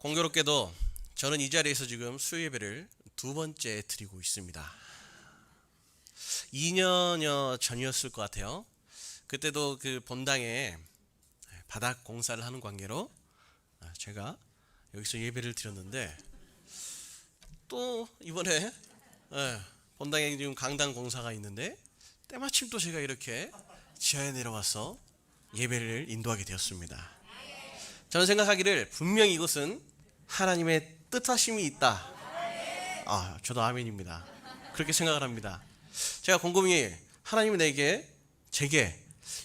공교롭게도 저는 이 자리에서 지금 수요 예배를 두 번째 드리고 있습니다. 2년여 전이었을 것 같아요. 그때도 그 본당에 바닥 공사를 하는 관계로 제가 여기서 예배를 드렸는데, 또 이번에 본당에 지금 강당 공사가 있는데 때마침 또 제가 이렇게 지하에 내려와서 예배를 인도하게 되었습니다. 저는 생각하기를 분명히 이것은 하나님의 뜻하심이 있다. 저도 아멘입니다. 그렇게 생각을 합니다. 제가 곰곰이 하나님이 제게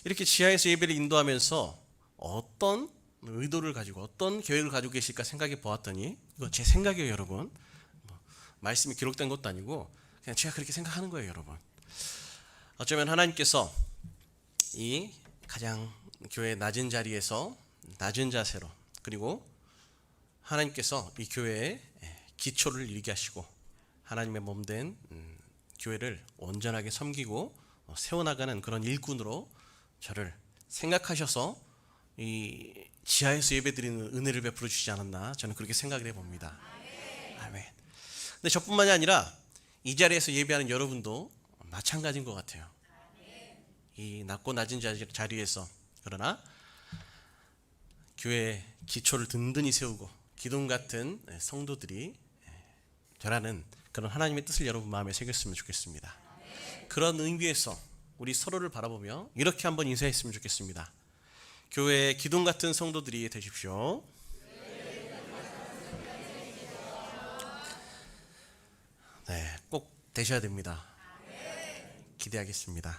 이렇게 지하에서 예배를 인도하면서 어떤 의도를 가지고 어떤 계획을 가지고 계실까 생각해 보았더니, 이거 제 생각이에요, 여러분. 말씀이 기록된 것도 아니고 그냥 제가 그렇게 생각하는 거예요, 여러분. 어쩌면 하나님께서 이 가장 교회 낮은 자리에서 낮은 자세로, 그리고 하나님께서 이 교회의 기초를 이루게 하시고 하나님의 몸된 교회를 온전하게 섬기고 세워나가는 그런 일꾼으로 저를 생각하셔서 이 지하에서 예배드리는 은혜를 베풀어 주시지 않았나, 저는 그렇게 생각을 해봅니다. 아멘. 근데 저뿐만이 아니라 이 자리에서 예배하는 여러분도 마찬가지인 것 같아요. 이 낮고 낮은 자리에서, 그러나 교회의 기초를 든든히 세우고 기둥 같은 성도들이 되라는 그런 하나님의 뜻을 여러분 마음에 새겼으면 좋겠습니다. 그런 의미에서 우리 서로를 바라보며 이렇게 한번 인사했으면 좋겠습니다. 교회의 기둥 같은 성도들이 되십시오. 네, 꼭 되셔야 됩니다. 기대하겠습니다.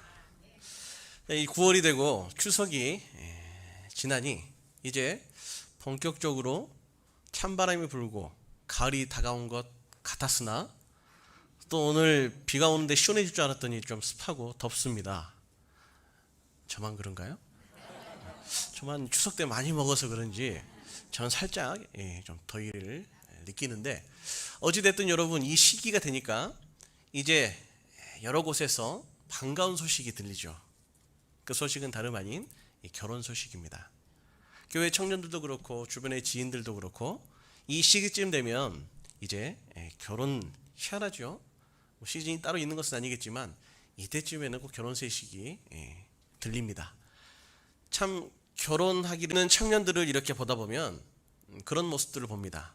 이 9월이 되고 추석이 지나니 이제 본격적으로 찬바람이 불고 가을이 다가온 것 같았으나, 또 오늘 비가 오는데 시원해질 줄 알았더니 좀 습하고 덥습니다. 저만 그런가요? 저만 추석 때 많이 먹어서 그런지 저는 살짝 좀 더위를 느끼는데, 어찌됐든 여러분, 이 시기가 되니까 이제 여러 곳에서 반가운 소식이 들리죠. 그 소식은 다름 아닌 결혼 소식입니다. 교회 청년들도 그렇고 주변의 지인들도 그렇고 이 시기쯤 되면 이제 결혼, 희한하죠. 시즌이 따로 있는 것은 아니겠지만 이때쯤에는 꼭 결혼 소식이 들립니다. 참, 결혼하기는 청년들을 이렇게 보다 보면 그런 모습들을 봅니다.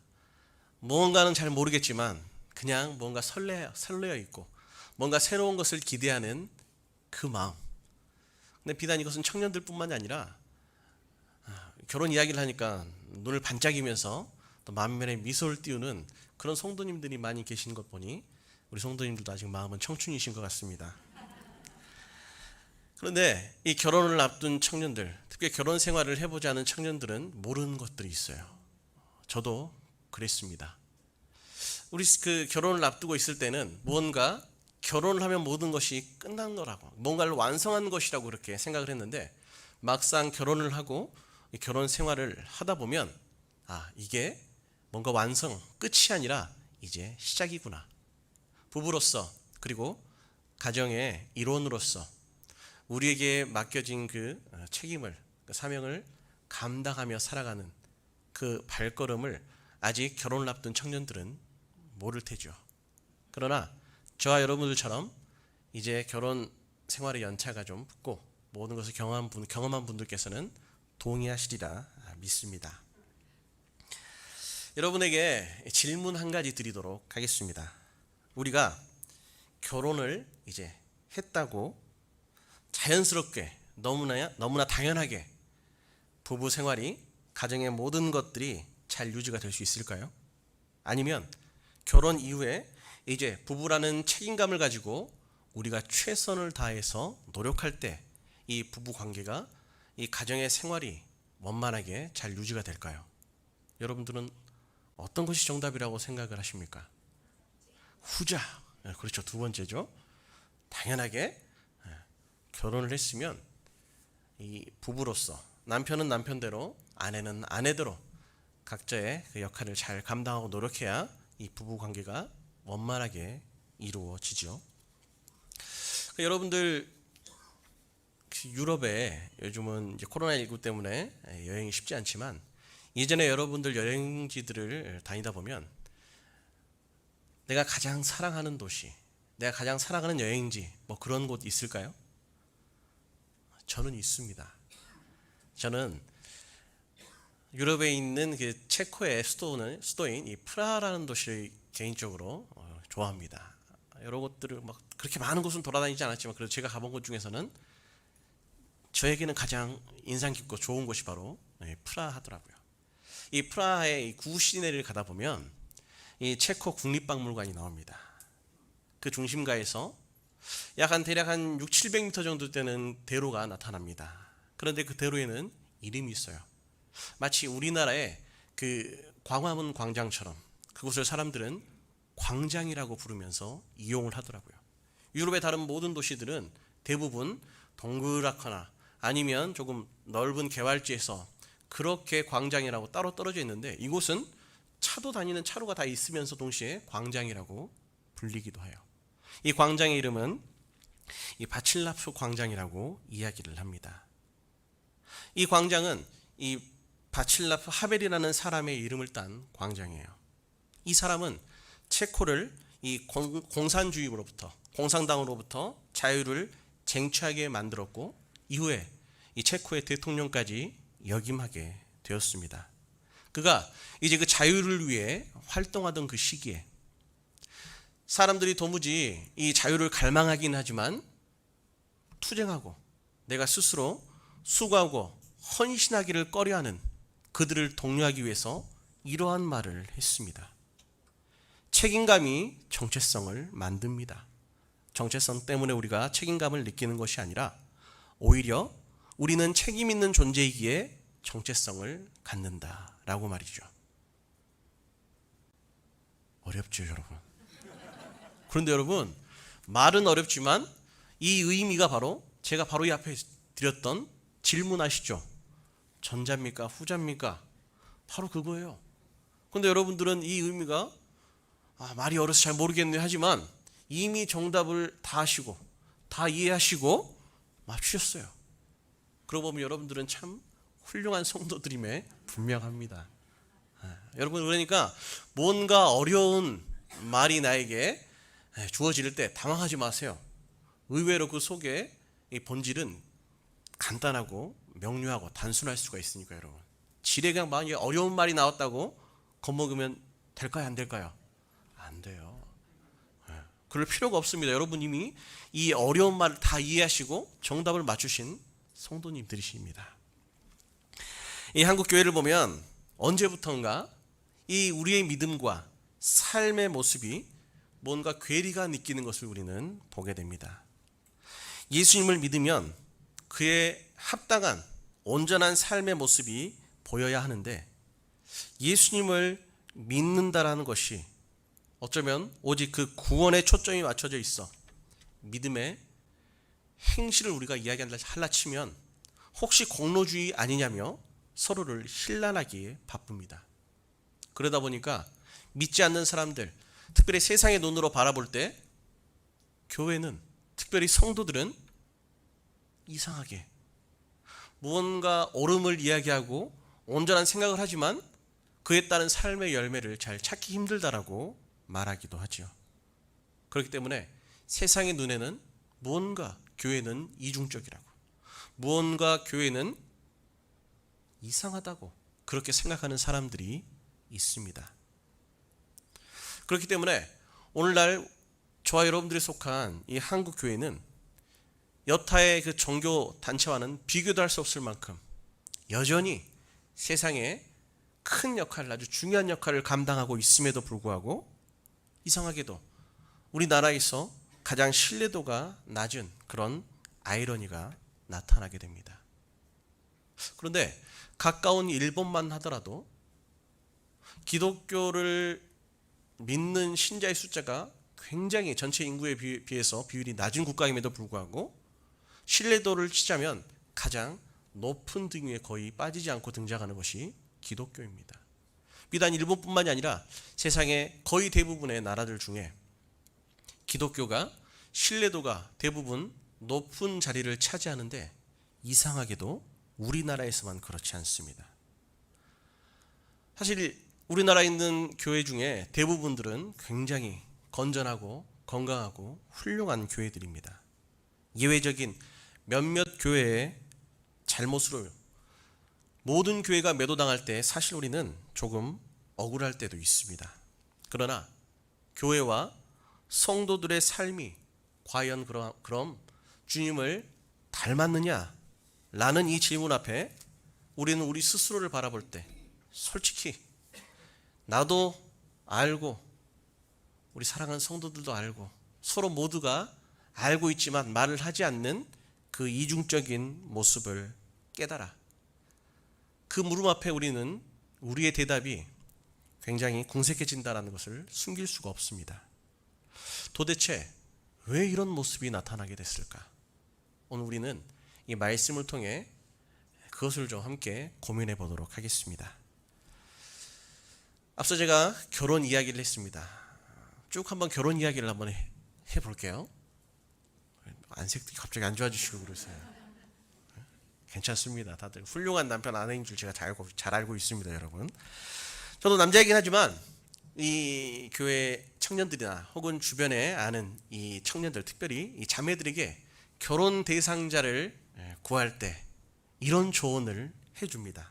무언가는 잘 모르겠지만 그냥 뭔가 설레어 있고 뭔가 새로운 것을 기대하는 그 마음. 근데 비단 이것은 청년들뿐만이 아니라 결혼 이야기를 하니까 눈을 반짝이면서 또 만면에 미소를 띄우는 그런 성도님들이 많이 계신 것 보니 우리 성도님들도 아직 마음은 청춘이신 것 같습니다. 그런데 이 결혼을 앞둔 청년들, 특히 결혼 생활을 해보지 않은 청년들은 모르는 것들이 있어요. 저도 그랬습니다. 우리 그 결혼을 앞두고 있을 때는 무언가 결혼을 하면 모든 것이 끝난 거라고, 뭔가를 완성한 것이라고 그렇게 생각을 했는데, 막상 결혼을 하고 결혼 생활을 하다 보면 이게 뭔가 완성, 끝이 아니라 이제 시작이구나. 부부로서, 그리고 가정의 일원으로서 우리에게 맡겨진 그 책임을, 그 사명을 감당하며 살아가는 그 발걸음을 아직 결혼을 앞둔 청년들은 모를 테죠. 그러나 저와 여러분들처럼 이제 결혼 생활의 연차가 좀 붙고 모든 것을 경험한 분들께서는 동의하시리라 믿습니다. 여러분에게 질문 한 가지 드리도록 하겠습니다. 우리가 결혼을 이제 했다고 자연스럽게 너무나 당연하게 부부 생활이, 가정의 모든 것들이 잘 유지가 될 수 있을까요? 아니면 결혼 이후에 이제 부부라는 책임감을 가지고 우리가 최선을 다해서 노력할 때 이 부부 관계가, 이 가정의 생활이 원만하게 잘 유지가 될까요? 여러분들은 어떤 것이 정답이라고 생각을 하십니까? 후자. 그렇죠. 두 번째죠. 당연하게 결혼을 했으면 이 부부로서 남편은 남편대로, 아내는 아내대로 각자의 그 역할을 잘 감당하고 노력해야 이 부부 관계가 원만하게 이루어지죠. 여러분들 유럽에 요즘은 이제 코로나19 때문에 여행이 쉽지 않지만 예전에 여러분들 여행지들을 다니다 보면 내가 가장 사랑하는 도시, 내가 가장 사랑하는 여행지, 뭐 그런 곳 있을까요? 저는 있습니다. 저는 유럽에 있는 그 체코의 수도인 이 프라하라는 도시를 개인적으로 좋아합니다. 여러 곳들을 막 그렇게 많은 곳은 돌아다니지 않았지만 그래도 제가 가본 곳 중에서는 저에게는 가장 인상 깊고 좋은 곳이 바로 프라하더라고요. 이 프라하의 이 구 시내를 가다 보면 이 체코 국립박물관이 나옵니다. 그 중심가에서 대략 한 6, 700m 정도 되는 대로가 나타납니다. 그런데 그 대로에는 이름이 있어요. 마치 우리나라의 그 광화문 광장처럼 그곳을 사람들은 광장이라고 부르면서 이용을 하더라고요. 유럽의 다른 모든 도시들은 대부분 동그랗거나 아니면 조금 넓은 개활지에서 그렇게 광장이라고 따로 떨어져 있는데 이곳은 차도 다니는 차로가 다 있으면서 동시에 광장이라고 불리기도 해요. 이 광장의 이름은 이 바칠라프 광장이라고 이야기를 합니다. 이 광장은 이 바칠라프 하벨이라는 사람의 이름을 딴 광장이에요. 이 사람은 체코를 이 공산주의로부터 공산당으로부터 자유를 쟁취하게 만들었고 이후에 이 체코의 대통령까지 역임하게 되었습니다. 그가 이제 그 자유를 위해 활동하던 그 시기에 사람들이 도무지 이 자유를 갈망하긴 하지만 투쟁하고 내가 스스로 수고하고 헌신하기를 꺼려하는 그들을 독려하기 위해서 이러한 말을 했습니다. 책임감이 정체성을 만듭니다. 정체성 때문에 우리가 책임감을 느끼는 것이 아니라 오히려 우리는 책임 있는 존재이기에 정체성을 갖는다라고 말이죠. 어렵죠, 여러분. 그런데 여러분, 말은 어렵지만 이 의미가 바로 제가 바로 이 앞에 드렸던 질문 아시죠? 전자입니까? 후자입니까? 바로 그거예요. 그런데 여러분들은 이 의미가 말이 어려서 잘 모르겠네 하지만 이미 정답을 다 하시고 다 이해하시고 맞추셨어요. 그러고 보면 여러분들은 참 훌륭한 성도들임에 분명합니다. 여러분 그러니까 뭔가 어려운 말이 나에게 주어질 때 당황하지 마세요. 의외로 그 속에 이 본질은 간단하고 명료하고 단순할 수가 있으니까 여러분. 지레 그냥 만약에 어려운 말이 나왔다고 겁먹으면 될까요? 안 될까요? 안 돼요. 그럴 필요가 없습니다. 여러분 이미 이 어려운 말을 다 이해하시고 정답을 맞추신 성도님들이십니다. 이 한국 교회를 보면 언제부턴가 이 우리의 믿음과 삶의 모습이 뭔가 괴리가 느끼는 것을 우리는 보게 됩니다. 예수님을 믿으면 그의 합당한 온전한 삶의 모습이 보여야 하는데 예수님을 믿는다라는 것이 어쩌면 오직 그 구원에 초점이 맞춰져 있어 믿음의 행실을 우리가 이야기하려 치면 혹시 공로주의 아니냐며 서로를 힐난하기에 바쁩니다. 그러다 보니까 믿지 않는 사람들, 특별히 세상의 눈으로 바라볼 때 교회는, 특별히 성도들은 이상하게 무언가 옳음을 이야기하고 온전한 생각을 하지만 그에 따른 삶의 열매를 잘 찾기 힘들다라고 말하기도 하죠. 그렇기 때문에 세상의 눈에는 무언가 교회는 이중적이라고, 무언가 교회는 이상하다고 그렇게 생각하는 사람들이 있습니다. 그렇기 때문에 오늘날 저와 여러분들이 속한 이 한국 교회는 여타의 그 종교 단체와는 비교도 할 수 없을 만큼 여전히 세상에 큰 역할을, 아주 중요한 역할을 감당하고 있음에도 불구하고 이상하게도 우리나라에서 가장 신뢰도가 낮은 그런 아이러니가 나타나게 됩니다. 그런데 가까운 일본만 하더라도 기독교를 믿는 신자의 숫자가 굉장히 전체 인구에 비해서 비율이 낮은 국가임에도 불구하고 신뢰도를 치자면 가장 높은 등 위에 거의 빠지지 않고 등장하는 것이 기독교입니다. 비단 일본뿐만이 아니라 세상의 거의 대부분의 나라들 중에 기독교가 신뢰도가 대부분 높은 자리를 차지하는데 이상하게도 우리나라에서만 그렇지 않습니다. 사실 우리나라에 있는 교회 중에 대부분들은 굉장히 건전하고 건강하고 훌륭한 교회들입니다. 예외적인 몇몇 교회의 잘못으로 모든 교회가 매도당할 때 사실 우리는 조금 억울할 때도 있습니다. 그러나 교회와 성도들의 삶이 과연 그럼 주님을 닮았느냐? 라는 이 질문 앞에 우리는 우리 스스로를 바라볼 때 솔직히 나도 알고 우리 사랑하는 성도들도 알고 서로 모두가 알고 있지만 말을 하지 않는 그 이중적인 모습을 깨달아 그 물음 앞에 우리는 우리의 대답이 굉장히 궁색해진다는 것을 숨길 수가 없습니다. 도대체 왜 이런 모습이 나타나게 됐을까? 오늘 우리는 이 말씀을 통해 그것을 좀 함께 고민해 보도록 하겠습니다. 앞서 제가 결혼 이야기를 했습니다. 쭉 한번 결혼 이야기를 한번 해볼게요. 안색도 갑자기 안 좋아지시고 그러세요. 괜찮습니다. 다들 훌륭한 남편 아내인 줄 제가 잘 알고 있습니다, 여러분. 저도 남자이긴 하지만 이 교회 청년들이나 혹은 주변에 아는 이 청년들, 특별히 이 자매들에게 결혼 대상자를 구할 때 이런 조언을 해줍니다.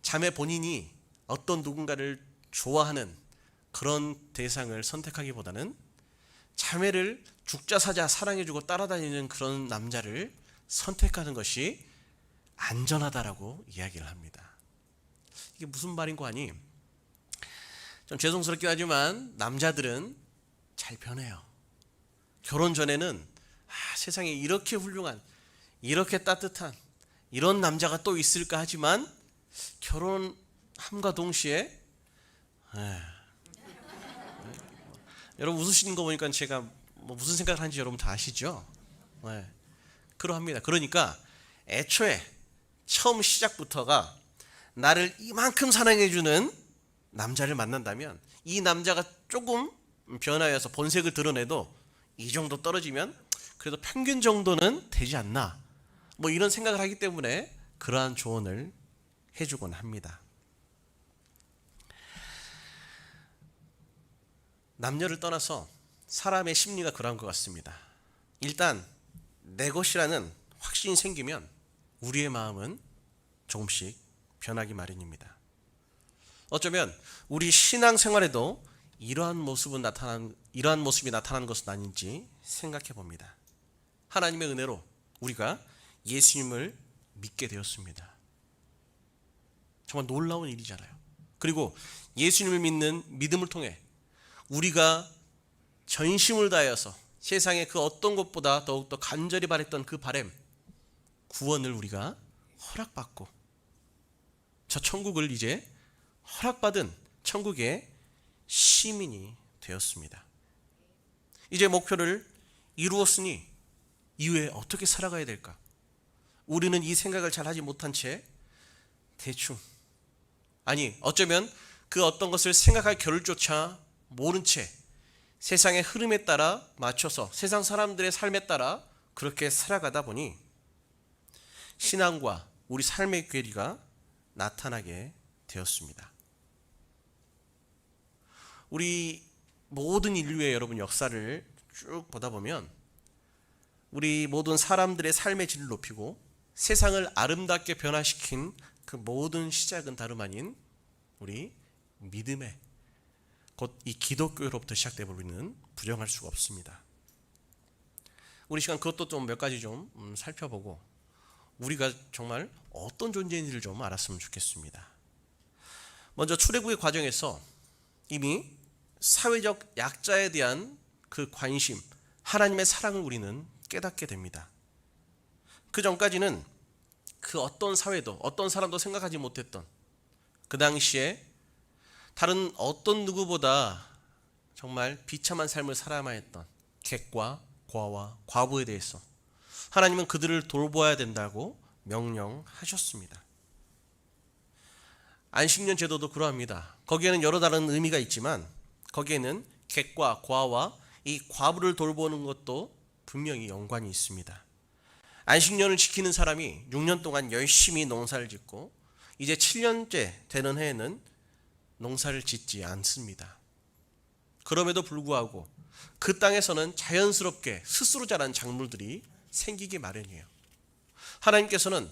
자매 본인이 어떤 누군가를 좋아하는 그런 대상을 선택하기보다는 자매를 죽자사자 사랑해주고 따라다니는 그런 남자를 선택하는 것이 안전하다라고 이야기를 합니다. 이게 무슨 말인 거 아니? 좀 죄송스럽긴 하지만 남자들은 잘 변해요. 결혼 전에는 세상에 이렇게 훌륭한, 이렇게 따뜻한 이런 남자가 또 있을까 하지만 결혼함과 동시에 여러분 웃으시는 거 보니까 제가 무슨 생각을 하는지 여러분 다 아시죠? 그러합니다. 그러니까 애초에 처음 시작부터가 나를 이만큼 사랑해주는 남자를 만난다면 이 남자가 조금 변화해서 본색을 드러내도 이 정도 떨어지면 그래도 평균 정도는 되지 않나, 이런 생각을 하기 때문에 그러한 조언을 해주곤 합니다. 남녀를 떠나서 사람의 심리가 그러한 것 같습니다. 일단 내 것이라는 확신이 생기면 우리의 마음은 조금씩 변하기 마련입니다. 어쩌면 우리 신앙생활에도 이러한 모습이 나타나는 것은 아닌지 생각해 봅니다. 하나님의 은혜로 우리가 예수님을 믿게 되었습니다. 정말 놀라운 일이잖아요. 그리고 예수님을 믿는 믿음을 통해 우리가 전심을 다하여서 세상의 그 어떤 것보다 더욱더 간절히 바랬던 그 바람, 구원을 우리가 허락받고 저 천국을 이제 허락받은 천국의 시민이 되었습니다. 이제 목표를 이루었으니 이후에 어떻게 살아가야 될까? 우리는 이 생각을 잘 하지 못한 채 대충, 아니 어쩌면 그 어떤 것을 생각할 겨를조차 모른 채 세상의 흐름에 따라 맞춰서 세상 사람들의 삶에 따라 그렇게 살아가다 보니 신앙과 우리 삶의 괴리가 나타나게 되었습니다. 우리 모든 인류의 여러분 역사를 쭉 보다 보면 우리 모든 사람들의 삶의 질을 높이고 세상을 아름답게 변화시킨 그 모든 시작은 다름 아닌 우리 믿음의 곧 이 기독교로부터 시작되어 버리는 부정할 수가 없습니다. 우리 시간 그것도 좀 몇 가지 좀 살펴보고 우리가 정말 어떤 존재인지를 좀 알았으면 좋겠습니다. 먼저 출애굽의 과정에서 이미 사회적 약자에 대한 그 관심, 하나님의 사랑을 우리는 깨닫게 됩니다. 그 전까지는 그 어떤 사회도 어떤 사람도 생각하지 못했던 그 당시에 다른 어떤 누구보다 정말 비참한 삶을 살아야만 했던 객과 고아와 과부에 대해서 하나님은 그들을 돌보아야 된다고 명령하셨습니다. 안식년 제도도 그러합니다. 거기에는 여러 다른 의미가 있지만 거기에는 객과 고아와 이 과부를 돌보는 것도 분명히 연관이 있습니다. 안식년을 지키는 사람이 6년 동안 열심히 농사를 짓고 이제 7년째 되는 해에는 농사를 짓지 않습니다. 그럼에도 불구하고 그 땅에서는 자연스럽게 스스로 자란 작물들이 생기기 마련이에요. 하나님께서는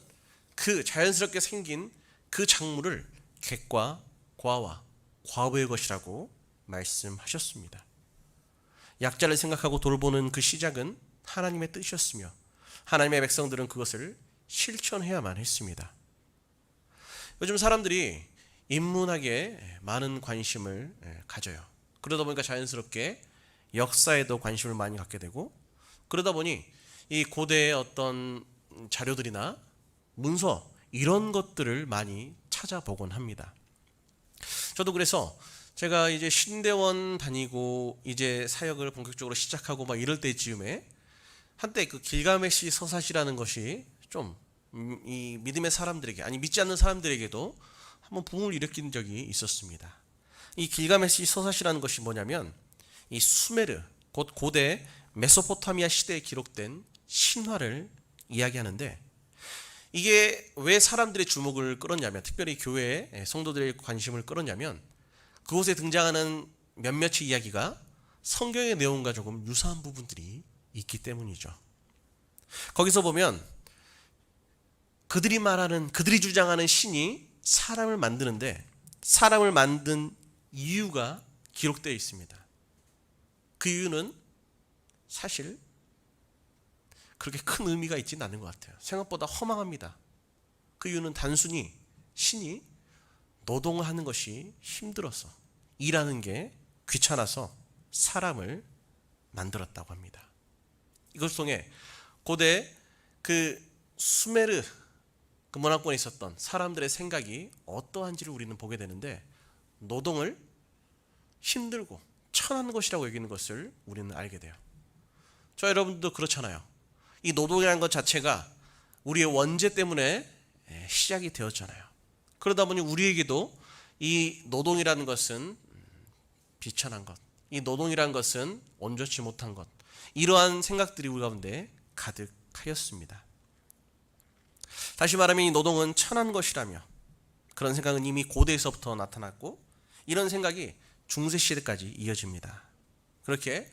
그 자연스럽게 생긴 그 작물을 객과 과와 과부의 것이라고 말씀하셨습니다. 약자를 생각하고 돌보는 그 시작은 하나님의 뜻이었으며 하나님의 백성들은 그것을 실천해야만 했습니다. 요즘 사람들이 인문학에 많은 관심을 가져요. 그러다 보니까 자연스럽게 역사에도 관심을 많이 갖게 되고, 그러다 보니 이 고대의 어떤 자료들이나 문서 이런 것들을 많이 찾아보곤 합니다. 저도 그래서 제가 이제 신대원 다니고 이제 사역을 본격적으로 시작하고 막 이럴 때쯤에 한때 그 길가메시 서사시라는 것이 좀 이 믿음의 사람들에게, 아니 믿지 않는 사람들에게도 한번 붐을 일으킨 적이 있었습니다. 이 길가메시 서사시라는 것이 뭐냐면 이 수메르, 곧 고대 메소포타미아 시대에 기록된 신화를 이야기하는데, 이게 왜 사람들의 주목을 끌었냐면, 특별히 교회의 성도들의 관심을 끌었냐면, 그곳에 등장하는 몇몇의 이야기가 성경의 내용과 조금 유사한 부분들이 있기 때문이죠. 거기서 보면 그들이 주장하는 신이 사람을 만드는데 사람을 만든 이유가 기록되어 있습니다. 그 이유는 사실 그렇게 큰 의미가 있지는 않은 것 같아요. 생각보다 허망합니다. 그 이유는 단순히 신이 노동을 하는 것이 힘들어서, 일하는 게 귀찮아서 사람을 만들었다고 합니다. 이것을 통해 고대 그 수메르 그 문화권에 있었던 사람들의 생각이 어떠한지를 우리는 보게 되는데, 노동을 힘들고 천한 것이라고 여기는 것을 우리는 알게 돼요. 저 여러분도 그렇잖아요. 이 노동이라는 것 자체가 우리의 원죄 때문에 시작이 되었잖아요. 그러다 보니 우리에게도 이 노동이라는 것은 비천한 것, 이 노동이라는 것은 온전치 못한 것, 이러한 생각들이 우리 가운데 가득하였습니다. 다시 말하면 이 노동은 천한 것이라며, 그런 생각은 이미 고대에서부터 나타났고, 이런 생각이 중세 시대까지 이어집니다. 그렇게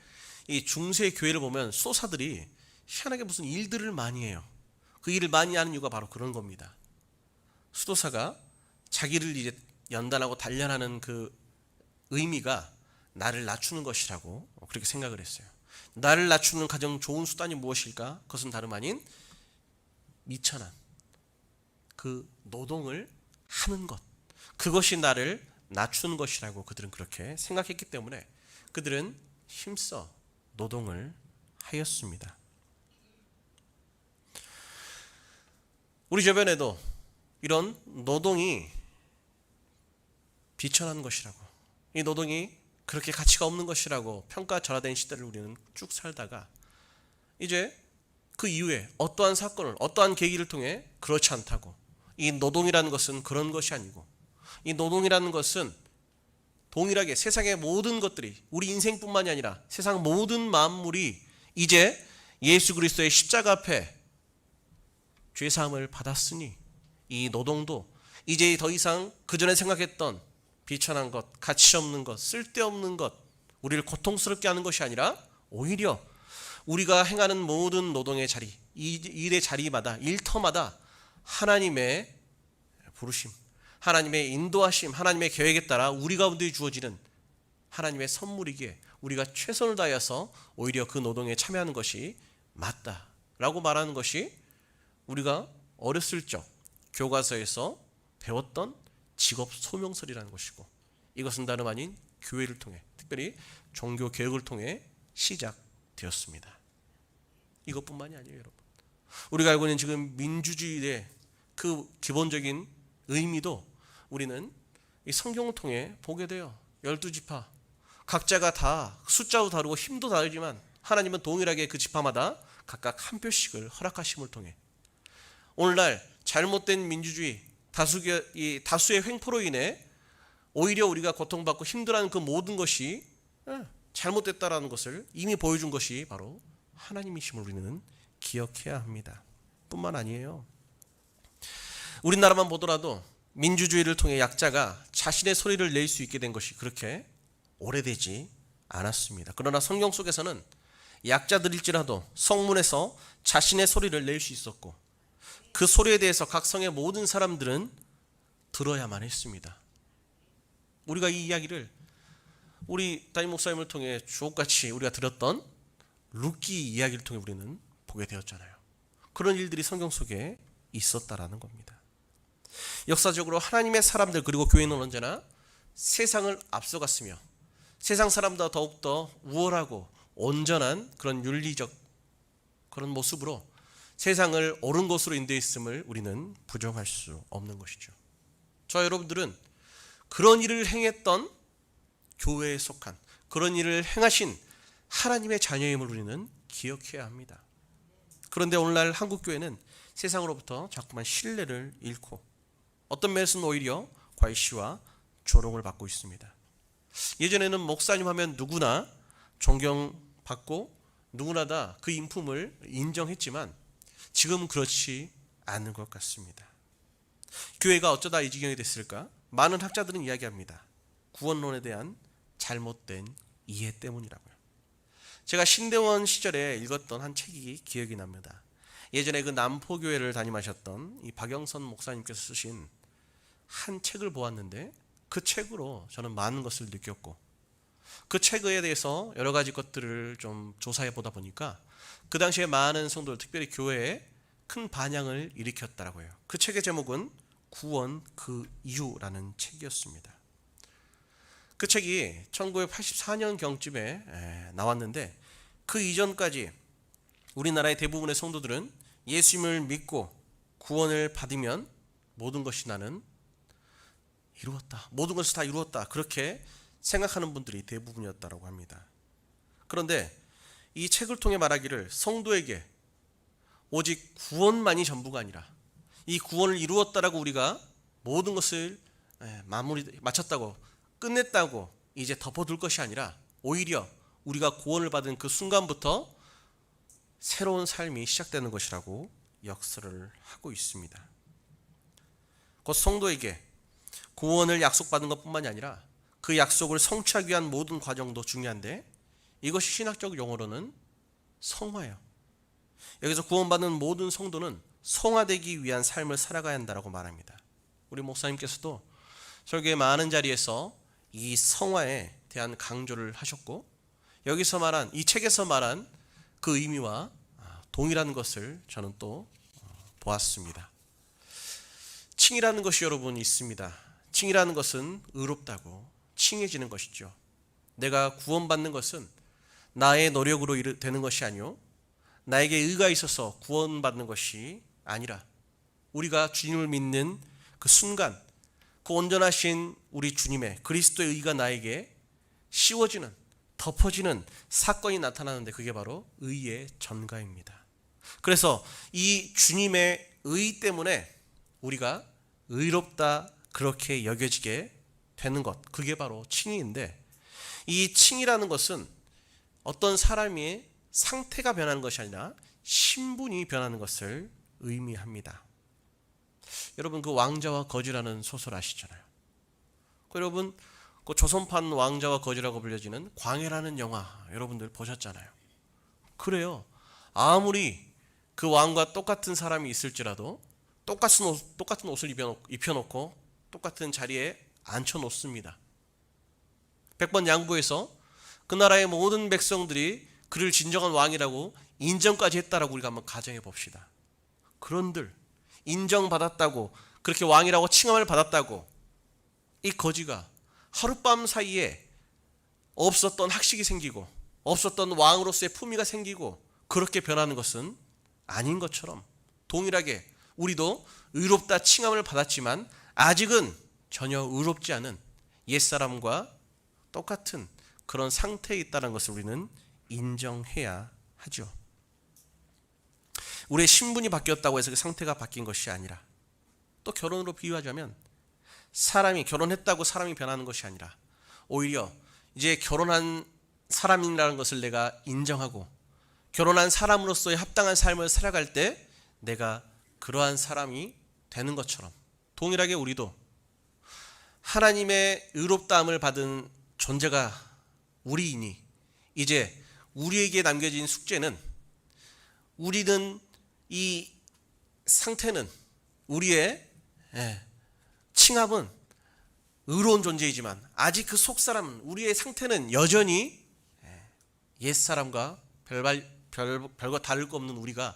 이 중세 교회를 보면 수도사들이 희한하게 무슨 일들을 많이 해요. 그 일을 많이 하는 이유가 바로 그런 겁니다. 수도사가 자기를 이제 연단하고 단련하는 그 의미가 나를 낮추는 것이라고 그렇게 생각을 했어요. 나를 낮추는 가장 좋은 수단이 무엇일까? 그것은 다름 아닌 미천한 그 노동을 하는 것, 그것이 나를 낮추는 것이라고 그들은 그렇게 생각했기 때문에 그들은 힘써 노동을 하였습니다. 우리 주변에도 이런 노동이 비천한 것이라고, 이 노동이 그렇게 가치가 없는 것이라고 평가절하된 시대를 우리는 쭉 살다가, 이제 그 이후에 어떠한 사건을, 어떠한 계기를 통해 그렇지 않다고, 이 노동이라는 것은 그런 것이 아니고, 이 노동이라는 것은 동일하게 세상의 모든 것들이, 우리 인생뿐만이 아니라 세상 모든 만물이 이제 예수 그리스도의 십자가 앞에 죄사함을 받았으니 이 노동도 이제 더 이상 그전에 생각했던 비천한 것, 가치 없는 것, 쓸데없는 것, 우리를 고통스럽게 하는 것이 아니라 오히려 우리가 행하는 모든 노동의 자리, 일의 자리마다, 일터마다 하나님의 부르심, 하나님의 인도하심, 하나님의 계획에 따라 우리 가운데 주어지는 하나님의 선물이기에 우리가 최선을 다해서 오히려 그 노동에 참여하는 것이 맞다라고 말하는 것이 우리가 어렸을 적 교과서에서 배웠던 직업 소명설이라는 것이고, 이것은 다름 아닌 교회를 통해, 특별히 종교 개혁을 통해 시작되었습니다. 이것뿐만이 아니에요, 여러분. 우리가 알고 있는 지금 민주주의의 그 기본적인 의미도 우리는 이 성경을 통해 보게 돼요. 12지파 각자가 다 숫자도 다르고 힘도 다르지만 하나님은 동일하게 그 지파마다 각각 한 표씩을 허락하심을 통해 오늘날 잘못된 민주주의, 다수의 횡포로 인해 오히려 우리가 고통받고 힘들어하는 그 모든 것이 잘못됐다라는 것을 이미 보여준 것이 바로 하나님이심을 우리는 기억해야 합니다. 뿐만 아니에요. 우리나라만 보더라도 민주주의를 통해 약자가 자신의 소리를 낼 수 있게 된 것이 그렇게 오래되지 않았습니다. 그러나 성경 속에서는 약자들일지라도 성문에서 자신의 소리를 낼 수 있었고 그 소리에 대해서 각 성의 모든 사람들은 들어야만 했습니다. 우리가 이 이야기를 우리 담임 목사님을 통해 주옥같이 우리가 들었던 룻기 이야기를 통해 우리는 보게 되었잖아요. 그런 일들이 성경 속에 있었다라는 겁니다. 역사적으로 하나님의 사람들 그리고 교회는 언제나 세상을 앞서갔으며 세상 사람보다 더욱더 우월하고 온전한 그런 윤리적 그런 모습으로 세상을 옳은 곳으로 인도했음을 우리는 부정할 수 없는 것이죠. 저 여러분들은 그런 일을 행했던 교회에 속한 그런 일을 행하신 하나님의 자녀임을 우리는 기억해야 합니다. 그런데 오늘날 한국교회는 세상으로부터 자꾸만 신뢰를 잃고 어떤 면에서는 오히려 과시와 조롱을 받고 있습니다. 예전에는 목사님 하면 누구나 존경받고 누구나 다 그 인품을 인정했지만 지금은 그렇지 않은 것 같습니다. 교회가 어쩌다 이 지경이 됐을까? 많은 학자들은 이야기합니다. 구원론에 대한 잘못된 이해 때문이라고요. 제가 신대원 시절에 읽었던 한 책이 기억이 납니다. 예전에 그 남포교회를 담임하셨던 이 박영선 목사님께서 쓰신 한 책을 보았는데 그 책으로 저는 많은 것을 느꼈고 그 책에 대해서 여러 가지 것들을 좀 조사해 보다 보니까 그 당시에 많은 성도들 특별히 교회에 큰 반향을 일으켰더라고요. 그 책의 제목은 구원 그 이유라는 책이었습니다. 그 책이 1984년경쯤에 나왔는데 그 이전까지 우리나라의 대부분의 성도들은 예수님을 믿고 구원을 받으면 모든 것이 나는 이루었다. 모든 것을 다 이루었다. 그렇게 생각하는 분들이 대부분이었다고 합니다. 그런데 이 책을 통해 말하기를 성도에게 오직 구원만이 전부가 아니라 이 구원을 이루었다라고 우리가 모든 것을 마쳤다고 끝냈다고 이제 덮어둘 것이 아니라 오히려 우리가 구원을 받은 그 순간부터 새로운 삶이 시작되는 것이라고 역설을 하고 있습니다. 곧 성도에게 구원을 약속받은 것뿐만이 아니라 그 약속을 성취하기 위한 모든 과정도 중요한데 이것이 신학적 용어로는 성화예요. 여기서 구원받는 모든 성도는 성화되기 위한 삶을 살아가야 한다고 말합니다. 우리 목사님께서도 설교의 많은 자리에서 이 성화에 대한 강조를 하셨고 여기서 말한 이 책에서 말한 그 의미와 동일한 것을 저는 또 보았습니다. 칭이라는 것이 여러분 있습니다. 칭이라는 것은 의롭다고 칭해지는 것이죠. 내가 구원받는 것은 나의 노력으로 되는 것이 아니요 나에게 의가 있어서 구원받는 것이 아니라 우리가 주님을 믿는 그 순간 그 온전하신 우리 주님의 그리스도의 의가 나에게 씌워지는 덮어지는 사건이 나타나는데 그게 바로 의의 전가입니다. 그래서 이 주님의 의 때문에 우리가 의롭다 그렇게 여겨지게 되는 것 그게 바로 칭의인데 이 칭의라는 것은 어떤 사람의 상태가 변하는 것이 아니라 신분이 변하는 것을 의미합니다. 여러분 그 왕자와 거지라는 소설 아시잖아요. 여러분 그 조선판 왕자와 거지라고 불려지는 광해라는 영화 여러분들 보셨잖아요. 그래요. 아무리 그 왕과 똑같은 사람이 있을지라도 똑같은 옷을 입혀놓고 똑같은 자리에 앉혀놓습니다. 백번양보해서 그 나라의 모든 백성들이 그를 진정한 왕이라고 인정까지 했다라고 우리가 한번 가정해 봅시다. 그런들 인정받았다고 그렇게 왕이라고 칭함을 받았다고 이 거지가 하룻밤 사이에 없었던 학식이 생기고 없었던 왕으로서의 품위가 생기고 그렇게 변하는 것은 아닌 것처럼 동일하게 우리도 의롭다 칭함을 받았지만 아직은 전혀 의롭지 않은 옛사람과 똑같은 그런 상태에 있다는 것을 우리는 인정해야 하죠. 우리의 신분이 바뀌었다고 해서 그 상태가 바뀐 것이 아니라 또 결혼으로 비유하자면 사람이 결혼했다고 사람이 변하는 것이 아니라 오히려 이제 결혼한 사람이라는 것을 내가 인정하고 결혼한 사람으로서의 합당한 삶을 살아갈 때 내가 그러한 사람이 되는 것처럼 동일하게 우리도 하나님의 의롭다함을 받은 존재가 우리이니 이제 우리에게 남겨진 숙제는, 우리는 이 상태는, 우리의 칭함은 의로운 존재이지만 아직 그 속사람, 우리의 상태는 여전히 옛사람과 별거 다를 거 없는 우리가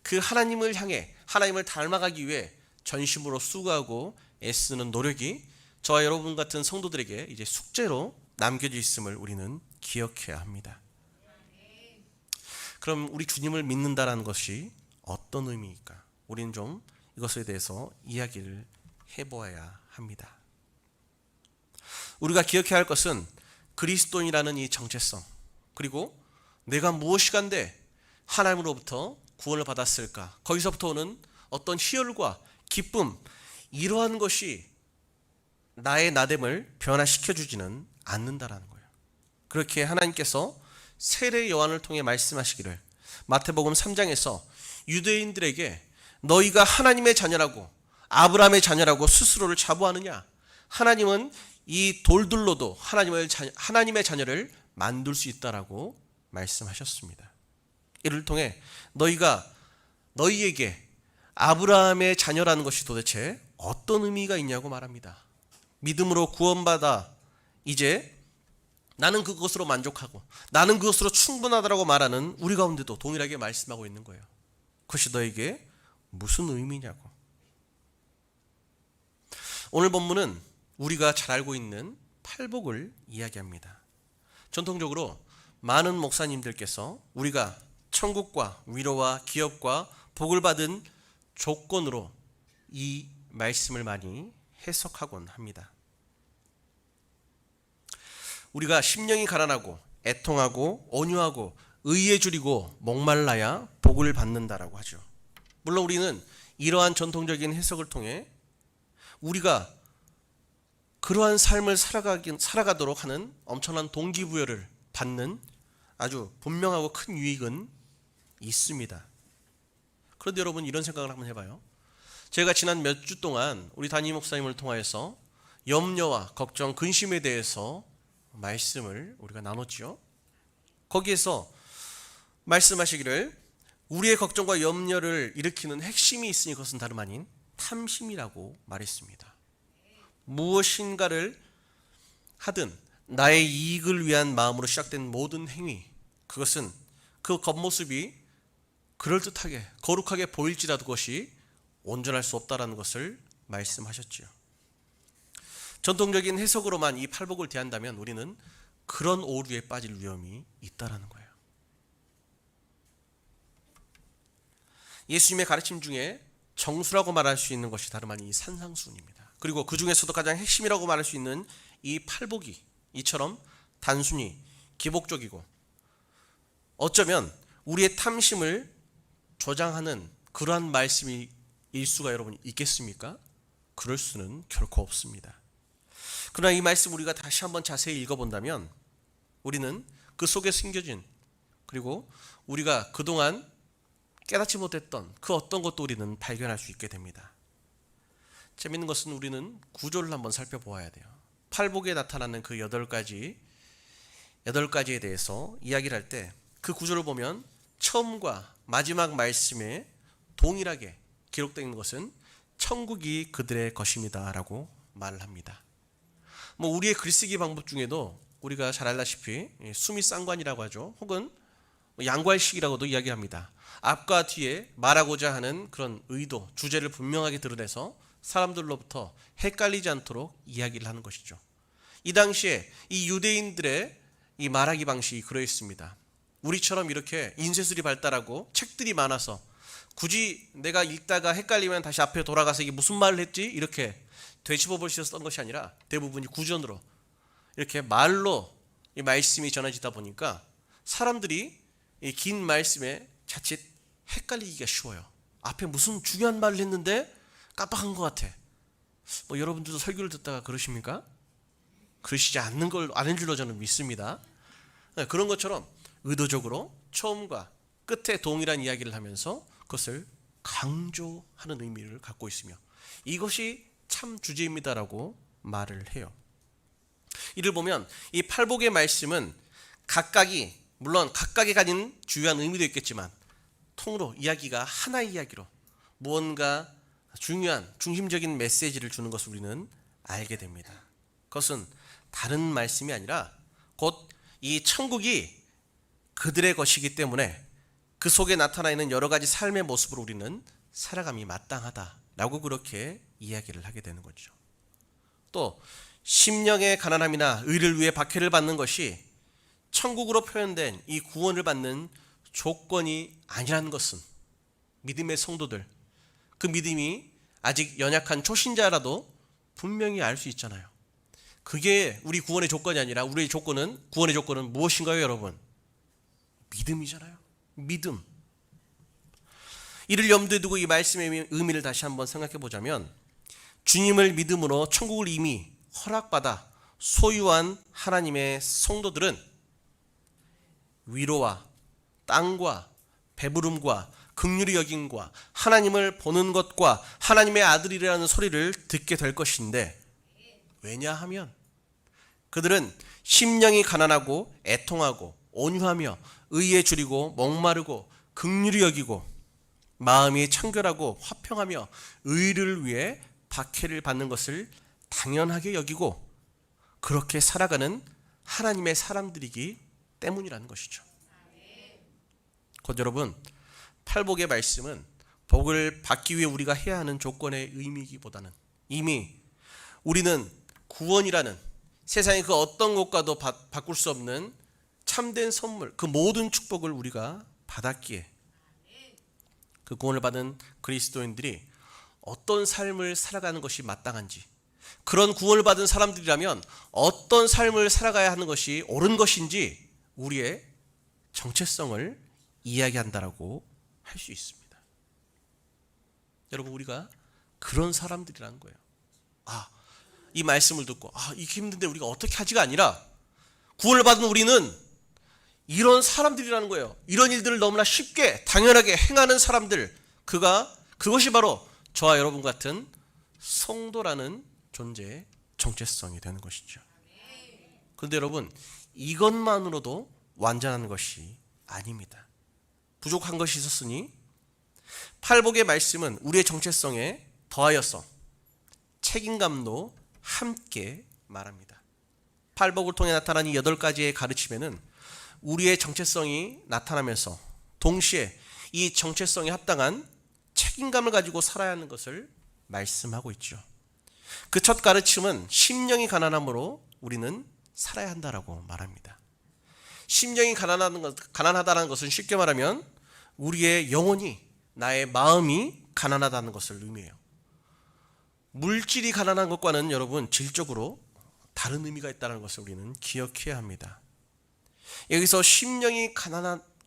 그 하나님을 향해, 하나님을 닮아가기 위해 전심으로 수고하고 애쓰는 노력이 저와 여러분 같은 성도들에게 이제 숙제로 남겨져 있음을 우리는 기억해야 합니다. 그럼 우리 주님을 믿는다라는 것이 어떤 의미일까? 우리는 좀 이것에 대해서 이야기를 해보아야 합니다. 우리가 기억해야 할 것은 그리스도인이라는 이 정체성, 그리고 내가 무엇이간데 하나님으로부터 구원을 받았을까, 거기서부터 오는 어떤 희열과 기쁨, 이러한 것이 나의 나됨을 변화시켜 주지는 않는다라는 거예요. 그렇게 하나님께서 세례 요한을 통해 말씀하시기를, 마태복음 3장에서 유대인들에게 너희가 하나님의 자녀라고, 아브라함의 자녀라고 스스로를 자부하느냐? 하나님은 이 돌들로도 하나님의 자녀를 만들 수 있다라고 말씀하셨습니다. 이를 통해 너희에게 아브라함의 자녀라는 것이 도대체 어떤 의미가 있냐고 말합니다. 믿음으로 구원받아 이제 나는 그것으로 만족하고 나는 그것으로 충분하다라고 말하는 우리 가운데도 동일하게 말씀하고 있는 거예요. 그것이 너에게 무슨 의미냐고. 오늘 본문은 우리가 잘 알고 있는 팔복을 이야기합니다. 전통적으로 많은 목사님들께서 우리가 천국과 위로와 기업과 복을 받은 조건으로 이 말씀을 많이 해석하곤 합니다. 우리가 심령이 가난하고 애통하고 온유하고 의에 줄이고 목말라야 복을 받는다라고 하죠. 물론 우리는 이러한 전통적인 해석을 통해 우리가 그러한 삶을 살아가도록 하는 엄청난 동기부여를 받는 아주 분명하고 큰 유익은 있습니다. 그런데 여러분, 이런 생각을 한번 해봐요. 제가 지난 몇 주 동안 우리 담임 목사님을 통하여서 염려와 걱정, 근심에 대해서 말씀을 우리가 나눴죠. 거기에서 말씀하시기를 우리의 걱정과 염려를 일으키는 핵심이 있으니 그것은 다름 아닌 탐심이라고 말했습니다. 무엇인가를 하든 나의 이익을 위한 마음으로 시작된 모든 행위, 그것은 그 겉모습이 그럴듯하게 거룩하게 보일지라도 그것이 온전할 수 없다라는 것을 말씀하셨지요. 전통적인 해석으로만 이 팔복을 대한다면 우리는 그런 오류에 빠질 위험이 있다라는 거예요. 예수님의 가르침 중에 정수라고 말할 수 있는 것이 다름 아닌 이 산상수훈입니다. 그리고 그 중에서도 가장 핵심이라고 말할 수 있는 이 팔복이 이처럼 단순히 기복적이고 어쩌면 우리의 탐심을 조장하는 그러한 말씀일 수가 여러분 있겠습니까? 그럴 수는 결코 없습니다. 그러나 이 말씀 우리가 다시 한번 자세히 읽어본다면 우리는 그 속에 숨겨진, 그리고 우리가 그동안 깨닫지 못했던 그 어떤 것도 우리는 발견할 수 있게 됩니다. 재밌는 것은 우리는 구조를 한번 살펴보아야 돼요. 팔복에 나타나는 그 8가지에 대해서 이야기를 할 때 그 구조를 보면 처음과 마지막 말씀에 동일하게 기록되어 있는 것은 천국이 그들의 것입니다 라고 말을 합니다. 우리의 글쓰기 방법 중에도 우리가 잘 알다시피 수미상관이라고 하죠. 혹은 양괄식이라고도 이야기합니다. 앞과 뒤에 말하고자 하는 그런 의도, 주제를 분명하게 드러내서 사람들로부터 헷갈리지 않도록 이야기를 하는 것이죠. 이 당시에 이 유대인들의 이 말하기 방식이 그러했습니다. 우리처럼 이렇게 인쇄술이 발달하고 책들이 많아서 굳이 내가 읽다가 헷갈리면 다시 앞에 돌아가서 이게 무슨 말을 했지? 이렇게 되짚어 볼 수 있었던 것이 아니라 대부분이 구전으로 이렇게 말로 이 말씀이 전해지다 보니까 사람들이 이 긴 말씀에 자칫 헷갈리기가 쉬워요. 앞에 무슨 중요한 말을 했는데 깜빡한 것 같아. 여러분들도 설교를 듣다가 그러십니까? 그러시지 않는 줄로 저는 믿습니다. 그런 것처럼 의도적으로 처음과 끝에 동일한 이야기를 하면서 그것을 강조하는 의미를 갖고 있으며 이것이 참 주제입니다라고 말을 해요. 이를 보면 이 팔복의 말씀은 각각이 물론 각각이 가진 주요한 의미도 있겠지만 통으로 이야기가 하나의 이야기로 무언가 중요한 중심적인 메시지를 주는 것을 우리는 알게 됩니다. 그것은 다른 말씀이 아니라 곧 이 천국이 그들의 것이기 때문에 그 속에 나타나 있는 여러 가지 삶의 모습으로 우리는 살아감이 마땅하다라고 그렇게 이야기를 하게 되는 거죠. 또 심령의 가난함이나 의를 위해 박해를 받는 것이 천국으로 표현된 이 구원을 받는 조건이 아니라는 것은 믿음의 성도들, 그 믿음이 아직 연약한 초신자라도 분명히 알 수 있잖아요. 그게 우리 구원의 조건이 아니라 우리의 조건은, 구원의 조건은 무엇인가요, 여러분? 믿음이잖아요. 믿음. 이를 염두에 두고 이 말씀의 의미를 다시 한번 생각해 보자면, 주님을 믿음으로 천국을 이미 허락받아 소유한 하나님의 성도들은 위로와 땅과 배부름과 긍휼히 여김과 하나님을 보는 것과 하나님의 아들이라는 소리를 듣게 될 것인데, 왜냐하면 그들은 심령이 가난하고 애통하고 온유하며 의에 줄이고 목마르고 긍휼히 여기고 마음이 청결하고 화평하며 의를 위해 박해를 받는 것을 당연하게 여기고 그렇게 살아가는 하나님의 사람들이기 때문이라는 것이죠. 곧 여러분, 팔복의 말씀은 복을 받기 위해 우리가 해야 하는 조건의 의미이기보다는 이미 우리는 구원이라는 세상의 그 어떤 것과도 바꿀 수 없는 참된 선물, 그 모든 축복을 우리가 받았기에 그 구원을 받은 그리스도인들이 어떤 삶을 살아가는 것이 마땅한지, 그런 구원을 받은 사람들이라면 어떤 삶을 살아가야 하는 것이 옳은 것인지 우리의 정체성을 이야기한다라고 할 수 있습니다. 여러분, 우리가 그런 사람들이라는 거예요. 이 말씀을 듣고 이게 힘든데 우리가 어떻게 하지가 아니라 구원을 받은 우리는 이런 사람들이라는 거예요. 이런 일들을 너무나 쉽게 당연하게 행하는 사람들, 그것이 바로 저와 여러분 같은 성도라는 존재의 정체성이 되는 것이죠. 그런데 여러분, 이것만으로도 완전한 것이 아닙니다. 부족한 것이 있었으니 팔복의 말씀은 우리의 정체성에 더하여서 책임감도 함께 말합니다. 팔복을 통해 나타난 이 8가지의 가르침에는 우리의 정체성이 나타나면서 동시에 이 정체성에 합당한 책임감을 가지고 살아야 하는 것을 말씀하고 있죠. 그 첫 가르침은 심령이 가난함으로 우리는 살아야 한다라고 말합니다. 심령이 가난하다는 것은 쉽게 말하면 우리의 영혼이, 나의 마음이 가난하다는 것을 의미해요. 물질이 가난한 것과는 여러분 질적으로 다른 의미가 있다는 것을 우리는 기억해야 합니다. 여기서 심령이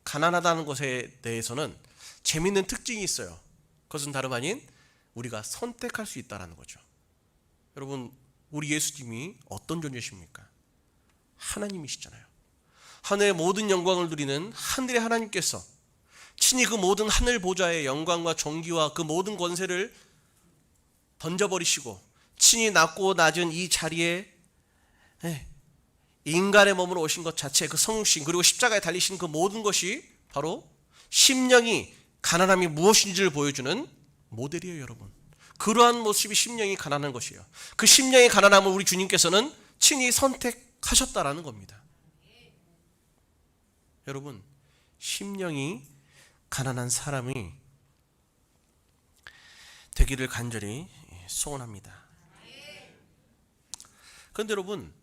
가난하다는 것에 대해서는 재미있는 특징이 있어요. 그것은 다름 아닌 우리가 선택할 수 있다는 거죠. 여러분, 우리 예수님이 어떤 존재십니까? 하나님이시잖아요. 하늘의 모든 영광을 누리는 하늘의 하나님께서 친히 그 모든 하늘 보좌의 영광과 존귀와 그 모든 권세를 던져버리시고 친히 낮고 낮은 이 자리에 인간의 몸으로 오신 것 자체, 그 성육신, 그리고 십자가에 달리신 그 모든 것이 바로 심령이 가난함이 무엇인지를 보여주는 모델이에요, 여러분. 그러한 모습이 심령이 가난한 것이에요. 그 심령의 가난함을 우리 주님께서는 친히 선택하셨다라는 겁니다. 여러분, 심령이 가난한 사람이 되기를 간절히 소원합니다. 그런데 여러분,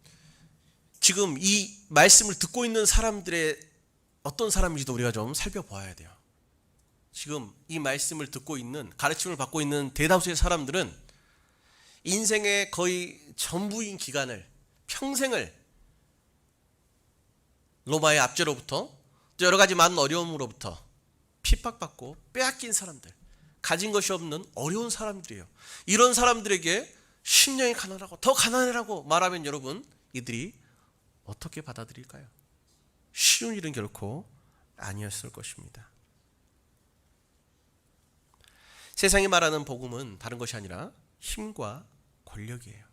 지금 이 말씀을 듣고 있는 사람들의 어떤 사람인지도 우리가 좀 살펴봐야 돼요. 지금 이 말씀을 듣고 있는, 가르침을 받고 있는 대다수의 사람들은 인생의 거의 전부인 기간을, 평생을 로마의 압제로부터 또 여러 가지 많은 어려움으로부터 핍박받고 빼앗긴 사람들, 가진 것이 없는 어려운 사람들이에요. 이런 사람들에게 심령이 가난하고 더 가난해라고 말하면 여러분, 이들이 어떻게 받아들일까요? 쉬운 일은 결코 아니었을 것입니다. 세상이 말하는 복음은 다른 것이 아니라 힘과 권력이에요.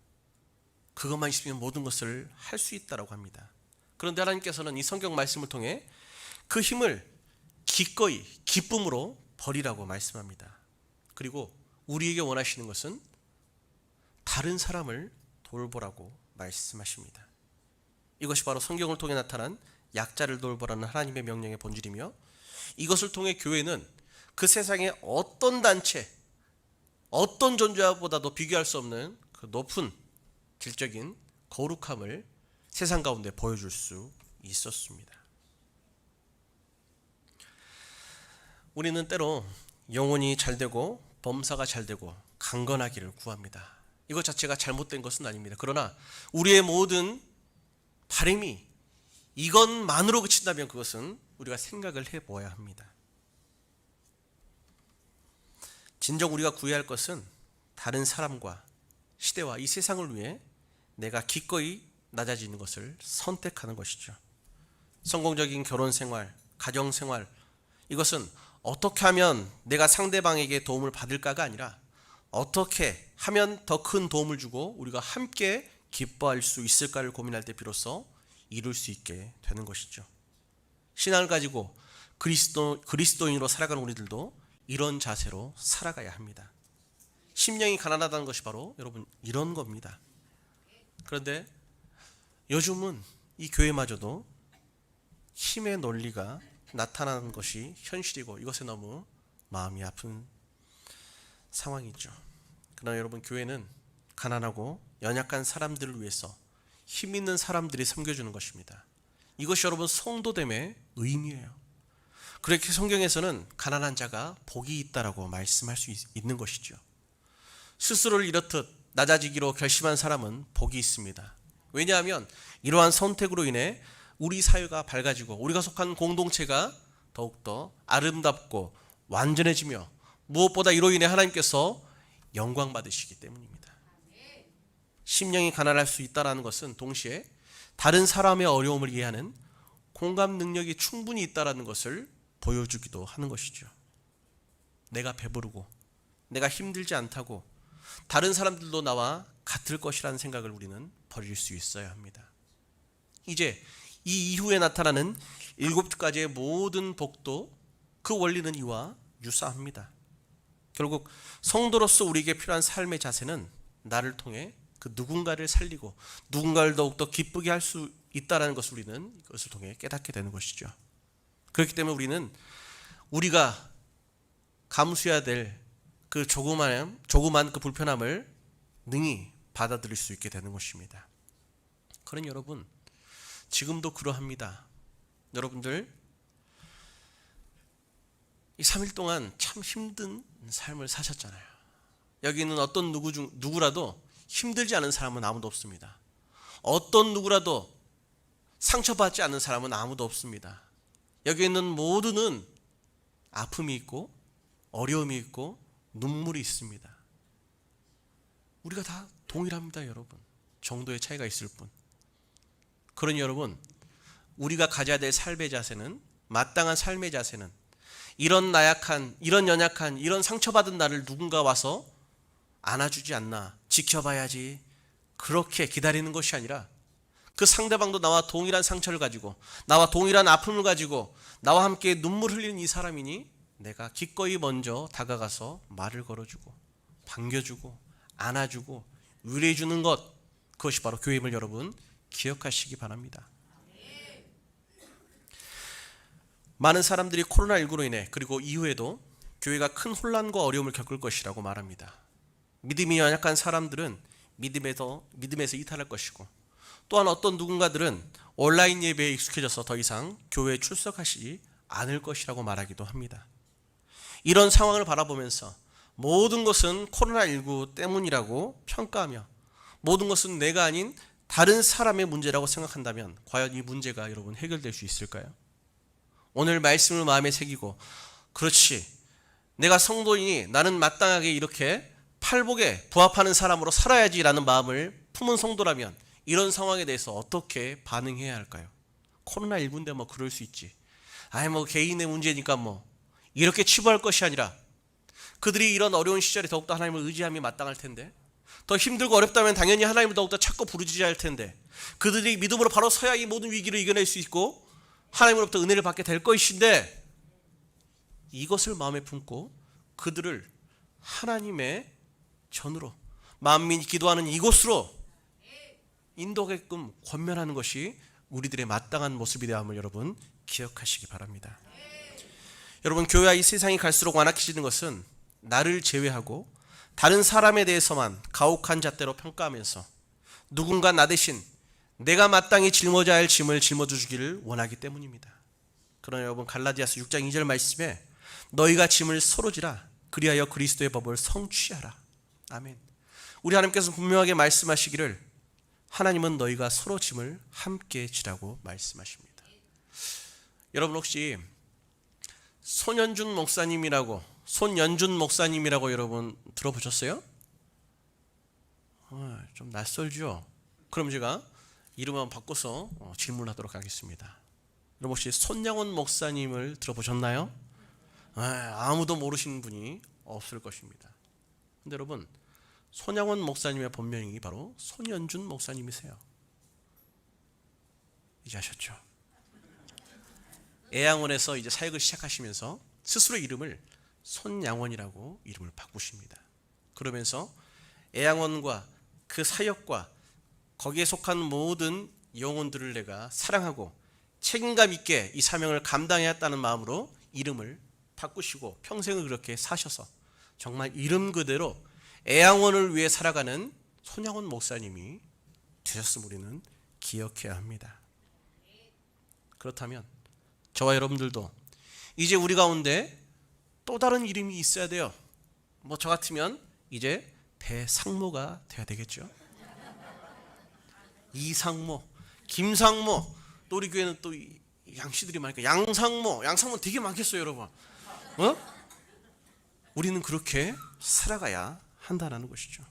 그것만 있으면 모든 것을 할 수 있다라고 합니다. 그런데 하나님께서는 이 성경 말씀을 통해 그 힘을 기꺼이 기쁨으로 버리라고 말씀합니다. 그리고 우리에게 원하시는 것은 다른 사람을 돌보라고 말씀하십니다. 이것이 바로 성경을 통해 나타난 약자를 돌보라는 하나님의 명령의 본질이며, 이것을 통해 교회는 그 세상의 어떤 단체, 어떤 존재보다도 비교할 수 없는 그 높은 질적인 거룩함을 세상 가운데 보여줄 수 있었습니다. 우리는 때로 영혼이 잘되고 범사가 잘되고 강건하기를 구합니다. 이것 자체가 잘못된 것은 아닙니다. 그러나 우리의 모든 바람이 이것만으로 그친다면 그것은 우리가 생각을 해보아야 합니다. 진정 우리가 구해야 할 것은 다른 사람과 시대와 이 세상을 위해 내가 기꺼이 낮아지는 것을 선택하는 것이죠. 성공적인 결혼생활, 가정생활, 이것은 어떻게 하면 내가 상대방에게 도움을 받을까가 아니라 어떻게 하면 더 큰 도움을 주고 우리가 함께 기뻐할 수 있을까를 고민할 때 비로소 이룰 수 있게 되는 것이죠. 신앙을 가지고 그리스도인으로 살아가는 우리들도 이런 자세로 살아가야 합니다. 심령이 가난하다는 것이 바로 여러분 이런 겁니다. 그런데 요즘은 이 교회마저도 힘의 논리가 나타나는 것이 현실이고 이것에 너무 마음이 아픈 상황이죠. 그러나 여러분, 교회는 가난하고 연약한 사람들을 위해서 힘 있는 사람들이 섬겨주는 것입니다. 이것이 여러분 성도됨의 의미예요. 그렇게 성경에서는 가난한 자가 복이 있다라고 말씀할 수 있는 것이죠. 스스로를 이렇듯 낮아지기로 결심한 사람은 복이 있습니다. 왜냐하면 이러한 선택으로 인해 우리 사회가 밝아지고 우리가 속한 공동체가 더욱더 아름답고 완전해지며 무엇보다 이로 인해 하나님께서 영광 받으시기 때문입니다. 심령이 가난할 수 있다는 것은 동시에 다른 사람의 어려움을 이해하는 공감 능력이 충분히 있다는 것을 보여주기도 하는 것이죠. 내가 배부르고 내가 힘들지 않다고 다른 사람들도 나와 같을 것이라는 생각을 우리는 버릴 수 있어야 합니다. 이제 이 이후에 나타나는 7가지의 모든 복도 그 원리는 이와 유사합니다. 결국 성도로서 우리에게 필요한 삶의 자세는 나를 통해 그 누군가를 살리고 누군가를 더욱더 기쁘게 할 수 있다는 것을 우리는 이것을 통해 깨닫게 되는 것이죠. 그렇기 때문에 우리는 우리가 감수해야 될 그 조그만 그 불편함을 능히 받아들일 수 있게 되는 것입니다. 그런 여러분, 지금도 그러합니다. 여러분들 이 3일 동안 참 힘든 삶을 사셨잖아요. 여기 있는 어떤 누구라도 힘들지 않은 사람은 아무도 없습니다. 어떤 누구라도 상처받지 않는 사람은 아무도 없습니다. 여기 있는 모두는 아픔이 있고 어려움이 있고 눈물이 있습니다. 우리가 다 동일합니다, 여러분. 정도의 차이가 있을 뿐. 그러니 여러분, 우리가 가져야 될 삶의 자세는, 마땅한 삶의 자세는 이런 나약한, 이런 연약한, 이런 상처받은 나를 누군가 와서 안아주지 않나, 지켜봐야지, 그렇게 기다리는 것이 아니라 그 상대방도 나와 동일한 상처를 가지고 나와 동일한 아픔을 가지고 나와 함께 눈물 흘리는 이 사람이니 내가 기꺼이 먼저 다가가서 말을 걸어주고 반겨주고 안아주고 위로해주는 것, 그것이 바로 교회임을 여러분 기억하시기 바랍니다. 많은 사람들이 코로나19로 인해 그리고 이후에도 교회가 큰 혼란과 어려움을 겪을 것이라고 말합니다. 믿음이 연약한 사람들은 믿음에서 이탈할 것이고, 또한 어떤 누군가들은 온라인 예배에 익숙해져서 더 이상 교회에 출석하시지 않을 것이라고 말하기도 합니다. 이런 상황을 바라보면서 모든 것은 코로나19 때문이라고 평가하며 모든 것은 내가 아닌 다른 사람의 문제라고 생각한다면 과연 이 문제가 여러분 해결될 수 있을까요? 오늘 말씀을 마음에 새기고, 그렇지, 내가 성도이니 나는 마땅하게 이렇게 팔복에 부합하는 사람으로 살아야지라는 마음을 품은 성도라면 이런 상황에 대해서 어떻게 반응해야 할까요? 코로나19인데 뭐 그럴 수 있지, 뭐 개인의 문제니까 뭐 이렇게 치부할 것이 아니라 그들이 이런 어려운 시절에 더욱더 하나님을 의지함이 마땅할 텐데, 더 힘들고 어렵다면 당연히 하나님을 더욱더 찾고 부르짖어야 할 텐데, 그들이 믿음으로 바로 서야 이 모든 위기를 이겨낼 수 있고 하나님으로부터 은혜를 받게 될 것인데, 이것을 마음에 품고 그들을 하나님의 전으로, 만민이 기도하는 이곳으로 인도하게끔 권면하는 것이 우리들의 마땅한 모습이 되어 함을 여러분 기억하시기 바랍니다. 여러분, 교회와 이 세상이 갈수록 완악해지는 것은 나를 제외하고 다른 사람에 대해서만 가혹한 잣대로 평가하면서 누군가 나 대신 내가 마땅히 짊어져야 할 짐을 짊어져 주기를 원하기 때문입니다. 그러나 여러분, 갈라디아서 6장 2절 말씀에 너희가 짐을 서로 지라 그리하여 그리스도의 법을 성취하라. 아멘. 우리 하나님께서 분명하게 말씀하시기를 하나님은 너희가 서로 짐을 함께 지라고 말씀하십니다. 여러분, 혹시 손연준 목사님이라고 여러분 들어보셨어요? 좀 낯설죠? 그럼 제가 이름만 바꿔서 질문하도록 하겠습니다. 여러분, 혹시 손양원 목사님을 들어보셨나요? 아무도 모르시는 분이 없을 것입니다. 근데 여러분, 손양원 목사님의 본명이 바로 손연준 목사님이세요. 이제 아셨죠? 애양원에서 이제 사역을 시작하시면서 스스로 이름을 손양원이라고 이름을 바꾸십니다. 그러면서 애양원과 그 사역과 거기에 속한 모든 영혼들을 내가 사랑하고 책임감 있게 이 사명을 감당해야 했다는 마음으로 이름을 바꾸시고 평생을 그렇게 사셔서 정말 이름 그대로 애양원을 위해 살아가는 손양원 목사님이 되셨음을 우리는 기억해야 합니다. 그렇다면 저와 여러분들도 이제 우리 가운데 또 다른 이름이 있어야 돼요. 저 같으면 이제 배상모가 돼야 되겠죠. 이상모, 김상모, 또 우리 교회는 또 양씨들이 많으니까 양상모 되게 많겠어요, 여러분. 우리는 그렇게 살아가야 한다는 것이죠.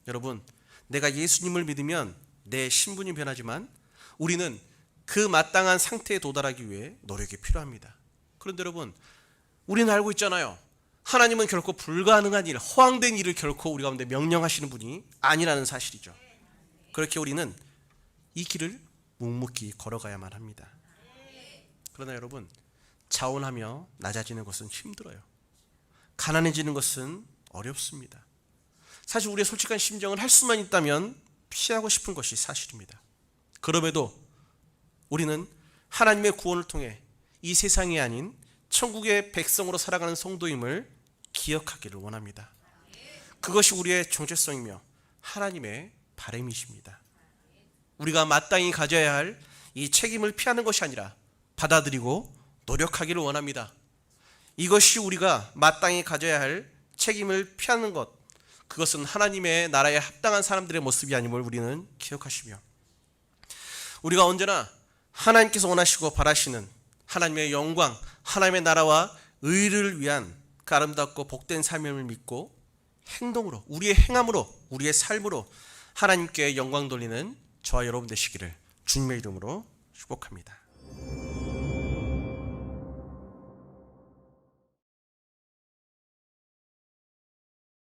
여러분, 내가 예수님을 믿으면 내 신분이 변하지만 우리는 그 마땅한 상태에 도달하기 위해 노력이 필요합니다. 그런데 여러분, 우리는 알고 있잖아요. 하나님은 결코 불가능한 일, 허황된 일을 결코 우리 가운데 명령하시는 분이 아니라는 사실이죠. 그렇게 우리는 이 길을 묵묵히 걸어가야만 합니다. 그러나 여러분, 자원하며 낮아지는 것은 힘들어요. 가난해지는 것은 어렵습니다. 사실 우리의 솔직한 심정을 할 수만 있다면 피하고 싶은 것이 사실입니다. 그럼에도 우리는 하나님의 구원을 통해 이 세상이 아닌 천국의 백성으로 살아가는 성도임을 기억하기를 원합니다. 그것이 우리의 정체성이며 하나님의 바람이십니다. 우리가 마땅히 가져야 할 이 책임을 피하는 것이 아니라 받아들이고 노력하기를 원합니다. 이것이 우리가 마땅히 가져야 할 책임을 피하는 것, 그것은 하나님의 나라에 합당한 사람들의 모습이 아님을 우리는 기억하시며, 우리가 언제나 하나님께서 원하시고 바라시는 하나님의 영광, 하나님의 나라와 의를 위한 그 아름답고 복된 삶을 믿고 행동으로, 우리의 행함으로, 우리의 삶으로 하나님께 영광 돌리는 저와 여러분 되시기를 주님의 이름으로 축복합니다.